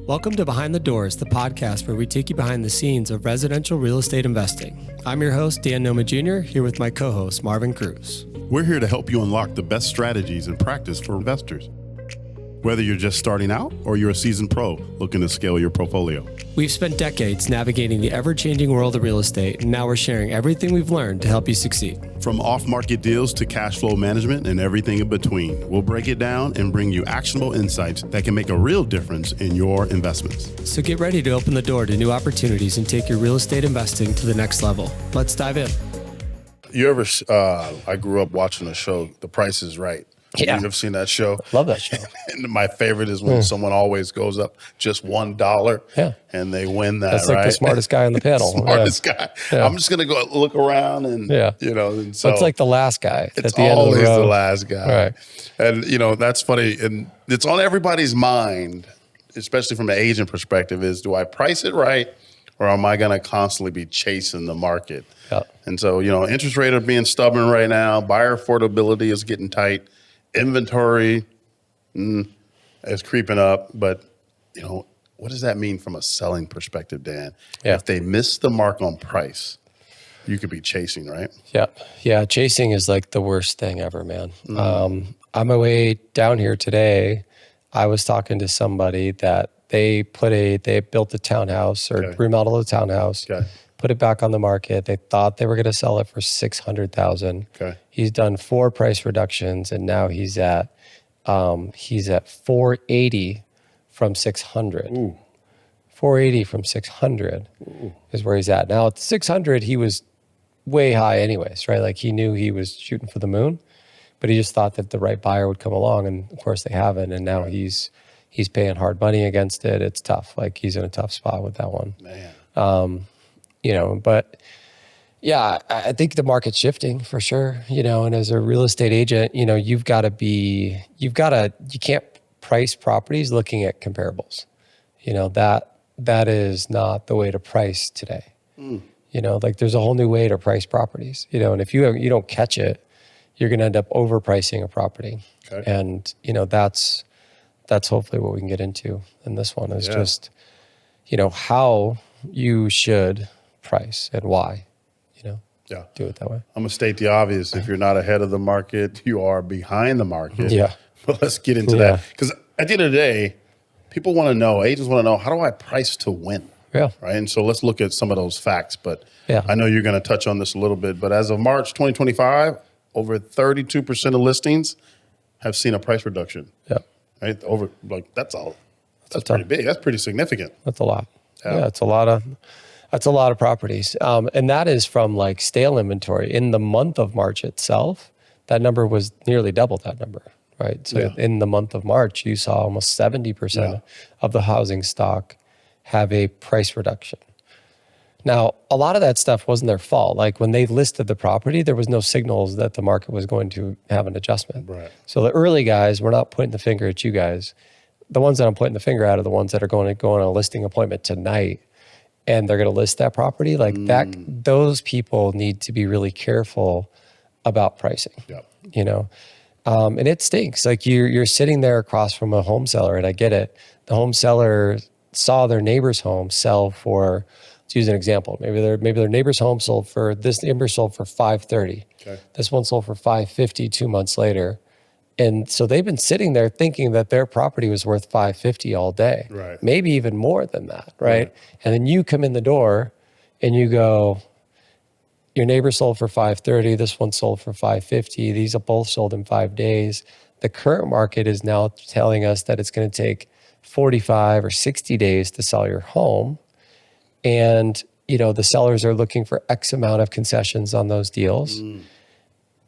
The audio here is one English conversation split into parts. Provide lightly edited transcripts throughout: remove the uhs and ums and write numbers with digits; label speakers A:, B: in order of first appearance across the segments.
A: Welcome to Behind the Doors, the podcast where we take you behind the scenes of residential real estate investing. I'm your host, Dan Noma Jr., here with my co-host, Marvin Cruz.
B: We're here to help you unlock the best strategies and practice for investors. Whether you're just starting out or you're a seasoned pro looking to scale your portfolio.
A: We've spent decades navigating the ever-changing world of real estate, and now we're sharing everything we've learned to help you succeed.
B: From off-market deals to cash flow management and everything in between, we'll break it down and bring you actionable insights that can make a real difference in your investments.
A: So get ready to open the door to new opportunities and take your real estate investing to the next level. Let's dive in.
C: You ever, I grew up watching the show, The Price is Right.
A: Yeah.
C: You've seen that show?
A: Love that show.
C: And my favorite is when someone always goes up just $1 and they win that.
D: That's like the smartest guy on the panel.
C: Smartest guy. Yeah. I'm just going to go look around and, and
D: so it's like the last guy.
C: It's
D: at the end
C: always
D: of the row.
C: the last guy.
D: Right.
C: And, that's funny. And it's on everybody's mind, especially from an agent perspective, is do I price it right or am I going to constantly be chasing the market?
D: Yeah.
C: And so, interest rates are being stubborn right now. Buyer affordability is getting tight. Inventory is creeping up, but what does that mean from a selling perspective, Dan?
D: Yeah.
C: If they miss the mark on price, you could be chasing, right?
D: Yeah. Chasing is like the worst thing ever, man. On my way down here today, I was talking to somebody that they built a townhouse or remodeled a townhouse. Okay. Put it back on the market. They thought they were going to sell it for $600,000. Okay. He's done 4 price reductions, and now he's at $480 from $600. Ooh. $480 from $600 is where he's at now. At $600, he was way high, anyways, right? Like he knew he was shooting for the moon, but he just thought that the right buyer would come along, and of course they haven't. And now he's paying hard money against it. It's tough. Like he's in a tough spot with that one. Man. But yeah, I think the market's shifting for sure, and as a real estate agent, you can't price properties looking at comparables. That is not the way to price today. Like there's a whole new way to price properties, and if you don't catch it, you're going to end up overpricing a property. Okay. And, that's hopefully what we can get into in this one is just, how you should price and why, do it that way.
C: I'm going to state the obvious. If you're not ahead of the market, you are behind the market.
D: Yeah.
C: But let's get into that. Because at the end of the day, people want to know, agents want to know, how do I price to win?
D: Yeah.
C: Right. And so let's look at some of those facts. But I know you're going to touch on this a little bit. But as of March 2025, over 32% of listings have seen a price reduction. Yeah. Right. That's pretty big. That's pretty significant.
D: That's a lot. Yeah, it's a lot of properties. And that is from like stale inventory. In the month of March itself, that number was nearly double that number, right? So in the month of March, you saw almost 70% of the housing stock have a price reduction. Now, a lot of that stuff wasn't their fault. Like when they listed the property, there was no signals that the market was going to have an adjustment. Right. So the early guys, we're not pointing the finger at you guys. The ones that I'm pointing the finger at are the ones that are going to go on a listing appointment tonight and they're going to list that property. Like those people need to be really careful about pricing, and it stinks. Like you're sitting there across from a home seller, and I get it. The home seller saw their neighbor's home sell for, let's use an example. Maybe their neighbor's home sold for $530. Okay. This one sold for $550 2 months later. And so they've been sitting there thinking that their property was worth $550 all day, right? Maybe even more than that, right? And then you come in the door and you go, your neighbor sold for $530, this one sold for $550. These are both sold in 5 days. The current market is now telling us that it's going to take 45 or 60 days to sell your home. And, the sellers are looking for X amount of concessions on those deals.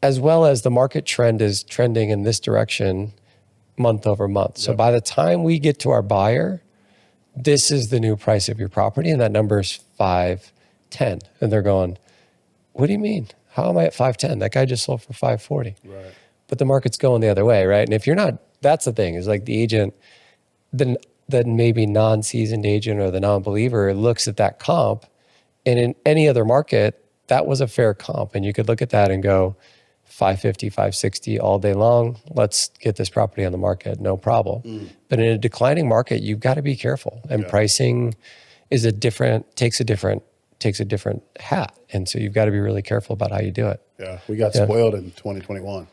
D: As well as the market trend is trending in this direction month over month. So by the time we get to our buyer, this is the new price of your property, and that number is 510. And they're going, what do you mean? How am I at 510? That guy just sold for 540. Right. But the market's going the other way, right? And if you're not, that's the thing, is like the agent, the maybe non-seasoned agent or the non-believer looks at that comp, and in any other market, that was a fair comp. And you could look at that and go, 550, 560 all day long. Let's get this property on the market, no problem. But in a declining market, you've got to be careful. And pricing is takes a different hat. And so you've got to be really careful about how you do it.
C: Yeah, we got spoiled in 2021.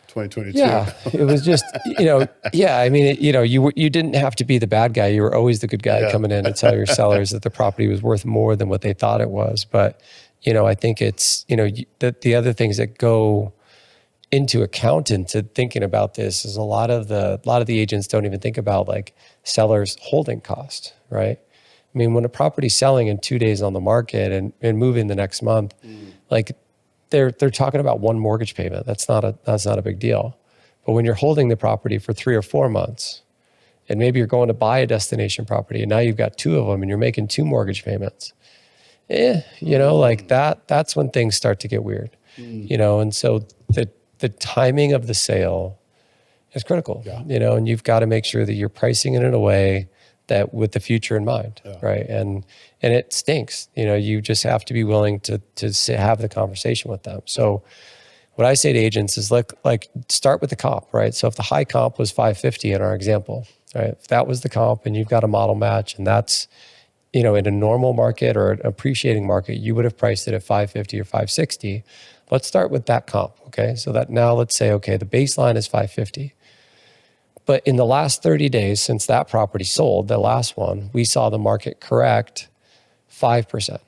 C: 2022.
D: Yeah, it was just, I mean, you didn't have to be the bad guy. You were always the good guy coming in and tell your sellers that the property was worth more than what they thought it was. But, I think it's, the other things that go into account into thinking about this is a lot of the agents don't even think about like sellers' holding cost, right? I mean, when a property's selling in 2 days on the market and moving the next month, like they're talking about one mortgage payment. That's not a big deal. But when you're holding the property for 3 or 4 months, and maybe you're going to buy a destination property and now you've got 2 of them and you're making 2 mortgage payments, like that's when things start to get weird, and so the timing of the sale is critical, and you've got to make sure that you're pricing it in a way that with the future in mind, right? And it stinks, you just have to be willing to have the conversation with them. So what I say to agents is like start with the comp, right? So if the high comp was 550 in our example, right? If that was the comp and you've got a model match and that's, in a normal market or an appreciating market, you would have priced it at 550 or 560. Let's start with that comp, okay? So that now let's say, okay, the baseline is 550. But in the last 30 days since that property sold, the last one, we saw the market correct 5%.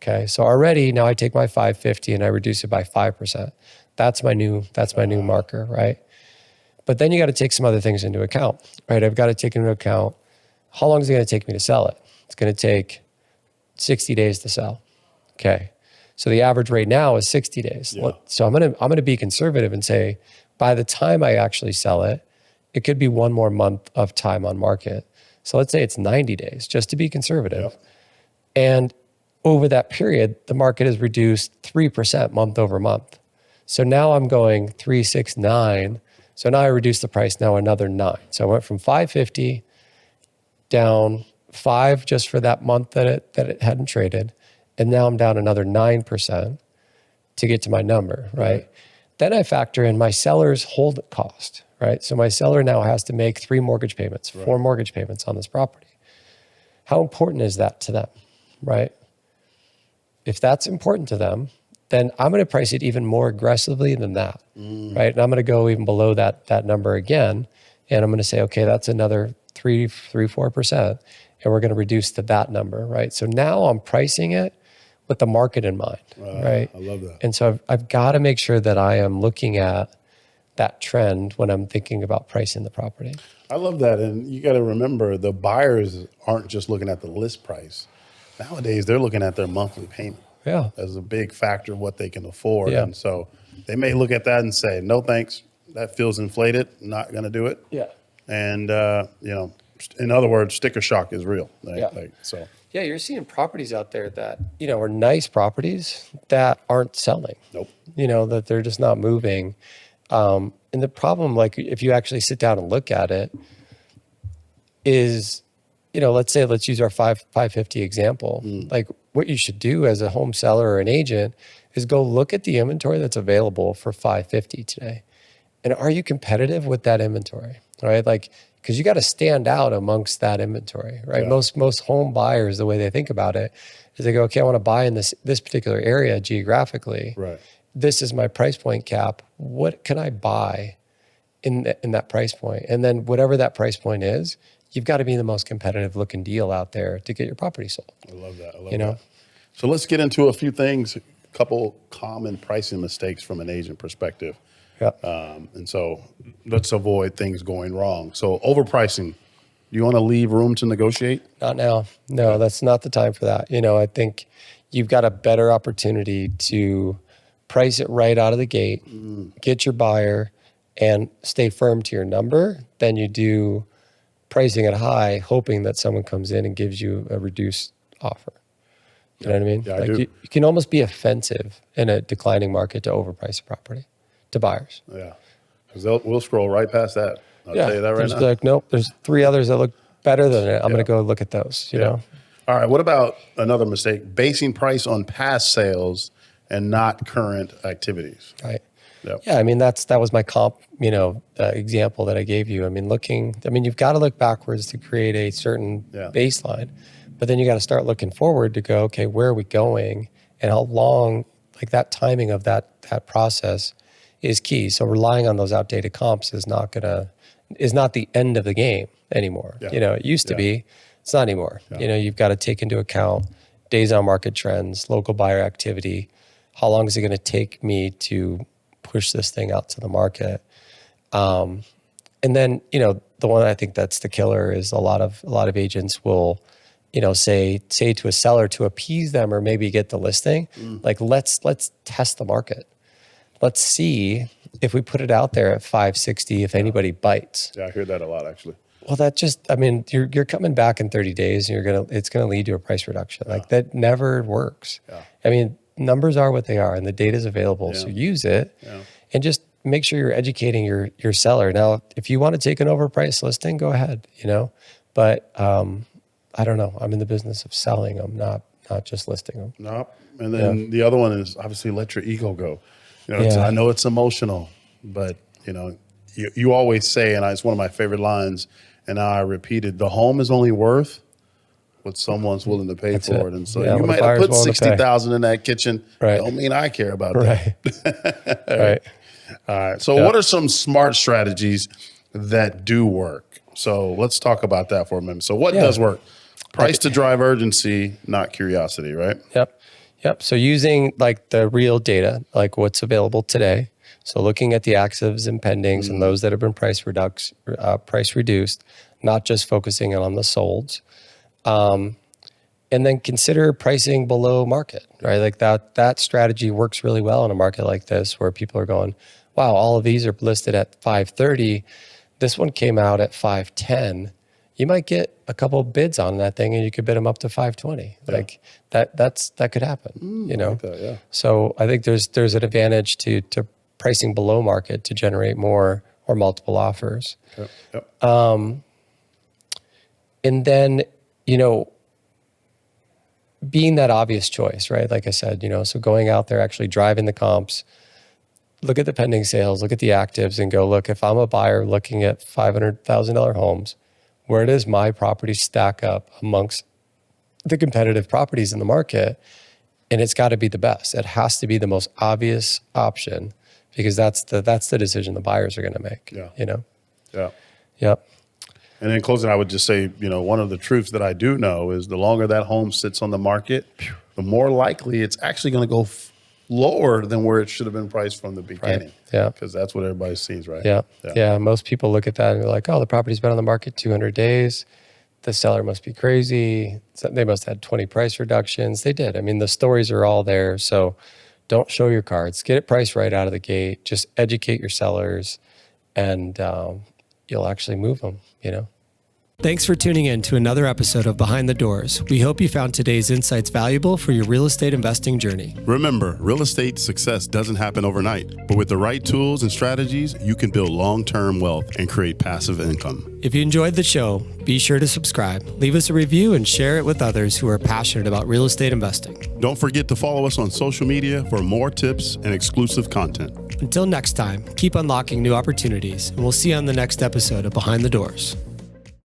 D: Okay, so already now I take my 550 and I reduce it by 5%. That's my new marker, right? But then you got to take some other things into account, right? I've got to take into account how long is it going to take me to sell it? It's going to take 60 days to sell. Okay. So the average rate now is 60 days. Yeah. So I'm going to be conservative and say by the time I actually sell it, it could be 1 more month of time on market. So let's say it's 90 days just to be conservative. Yep. And over that period, the market has reduced 3% month over month. So now I'm going 369. So now I reduced the price now another 9. So I went from 550 down 5 just for that month that it hadn't traded. And now I'm down another 9% to get to my number, right? Then I factor in my seller's hold cost, right? So my seller now has to make 3 mortgage payments, 4 mortgage payments on this property. How important is that to them, right? If that's important to them, then I'm going to price it even more aggressively than that, right? And I'm going to go even below that number again. And I'm going to say, okay, that's another 4%. And we're going to reduce to that number, right? So now I'm pricing it with the market in mind, right?
C: I love that.
D: And so I've got to make sure that I am looking at that trend when I'm thinking about pricing the property.
C: I love that. And you got to remember the buyers aren't just looking at the list price. Nowadays, they're looking at their monthly payment as a big factor of what they can afford. Yeah. And so they may look at that and say, no, thanks. That feels inflated. Not going to do it.
D: Yeah.
C: And, in other words, sticker shock is real.
D: Yeah, you're seeing properties out there that, are nice properties that aren't selling.
C: Nope.
D: That they're just not moving. And the problem, like if you actually sit down and look at it is, let's use our 550 example. Like what you should do as a home seller or an agent is go look at the inventory that's available for 550 today. And are you competitive with that inventory, right? Like, because you got to stand out amongst that inventory, right? Yeah. Most home buyers, the way they think about it is they go, okay, I want to buy in this particular area geographically.
C: Right.
D: This is my price point cap. What can I buy in that price point? And then whatever that price point is, you've got to be the most competitive looking deal out there to get your property sold.
C: I love that. I love that. So let's get into a few things, a couple common pricing mistakes from an agent perspective.
D: Yeah.
C: And so let's avoid things going wrong. So overpricing, you want to leave room to negotiate?
D: Not now. No, that's not the time for that. I think you've got a better opportunity to price it right out of the gate, get your buyer, and stay firm to your number than you do pricing it high, hoping that someone comes in and gives you a reduced offer. You know what I mean?
C: Yeah, I do.
D: You can almost be offensive in a declining market to overprice a property to buyers.
C: Yeah, because we'll scroll right past that. I'll tell you that right now.
D: Like, nope, there's 3 others that look better than it. I'm going to go look at those, you know?
C: All right, what about another mistake? Basing price on past sales and not current activities.
D: Right.
C: Yep.
D: Yeah, I mean, that was my comp, example that I gave you. I mean, you've got to look backwards to create a certain baseline, but then you got to start looking forward to go, okay, where are we going and how long, like that timing of that process is key. So relying on those outdated comps is not the end of the game anymore.
C: Yeah.
D: It used to be, it's not anymore.
C: Yeah.
D: You've got to take into account days on market trends, local buyer activity. How long is it going to take me to push this thing out to the market? And then, the one I think that's the killer is a lot of agents will, say to a seller to appease them or maybe get the listing, like let's test the market. Let's see if we put it out there at 560, if anybody bites.
C: Yeah, I hear that a lot actually.
D: Well, you're coming back in 30 days and it's going to lead to a price reduction. Like that never works.
C: Yeah.
D: I mean, numbers are what they are and the data is available. So use it and just make sure you're educating your seller. Now, if you want to take an overpriced listing, go ahead, but I don't know. I'm in the business of selling them, not just listing them.
C: Nope. And then the other one is obviously let your ego go. I know it's emotional, but you always say, and it's one of my favorite lines, and now I repeat it, the home is only worth what someone's willing to pay for it. And so you might have put $60,000 in that kitchen.
D: Right.
C: Don't mean I care about that.
D: Right.
C: All right. So what are some smart strategies that do work? So let's talk about that for a minute. So what does work? Price to drive urgency, not curiosity, right?
D: Yep. So using like the real data, like what's available today. So looking at the actives and pendings and those that have been price reduced, not just focusing on the solds. And then consider pricing below market, right? Like that strategy works really well in a market like this where people are going, wow, all of these are listed at 530. This one came out at 510. You might get a couple bids on that thing and you could bid them up to 520. Yeah. Like that could happen,
C: Like that, yeah.
D: So I think there's an advantage to pricing below market to generate more or multiple offers.
C: Yep.
D: And then, being that obvious choice, right? Like I said, so going out there, actually driving the comps, look at the pending sales, look at the actives and go, look, if I'm a buyer looking at $500,000 homes, where does my property stack up amongst the competitive properties in the market? And it's got to be the best. It has to be the most obvious option because that's the decision the buyers are going to make.
C: Yeah.
D: Yeah. Yep.
C: And in closing, I would just say, one of the truths that I do know is the longer that home sits on the market, the more likely it's actually going to go lower than where it should have been priced from the beginning.
D: Right. Yeah.
C: Because that's what everybody sees, right?
D: Yeah. Most people look at that and they're like, oh, the property's been on the market 200 days. The seller must be crazy. They must have had 20 price reductions. They did. I mean, the stories are all there. So don't show your cards. Get it priced right out of the gate. Just educate your sellers and you'll actually move them,
A: Thanks for tuning in to another episode of Behind the Doors. We hope you found today's insights valuable for your real estate investing journey.
B: Remember, real estate success doesn't happen overnight, but with the right tools and strategies, you can build long-term wealth and create passive income.
A: If you enjoyed the show, be sure to subscribe, leave us a review, and share it with others who are passionate about real estate investing.
B: Don't forget to follow us on social media for more tips and exclusive content.
A: Until next time, keep unlocking new opportunities, and we'll see you on the next episode of Behind the Doors.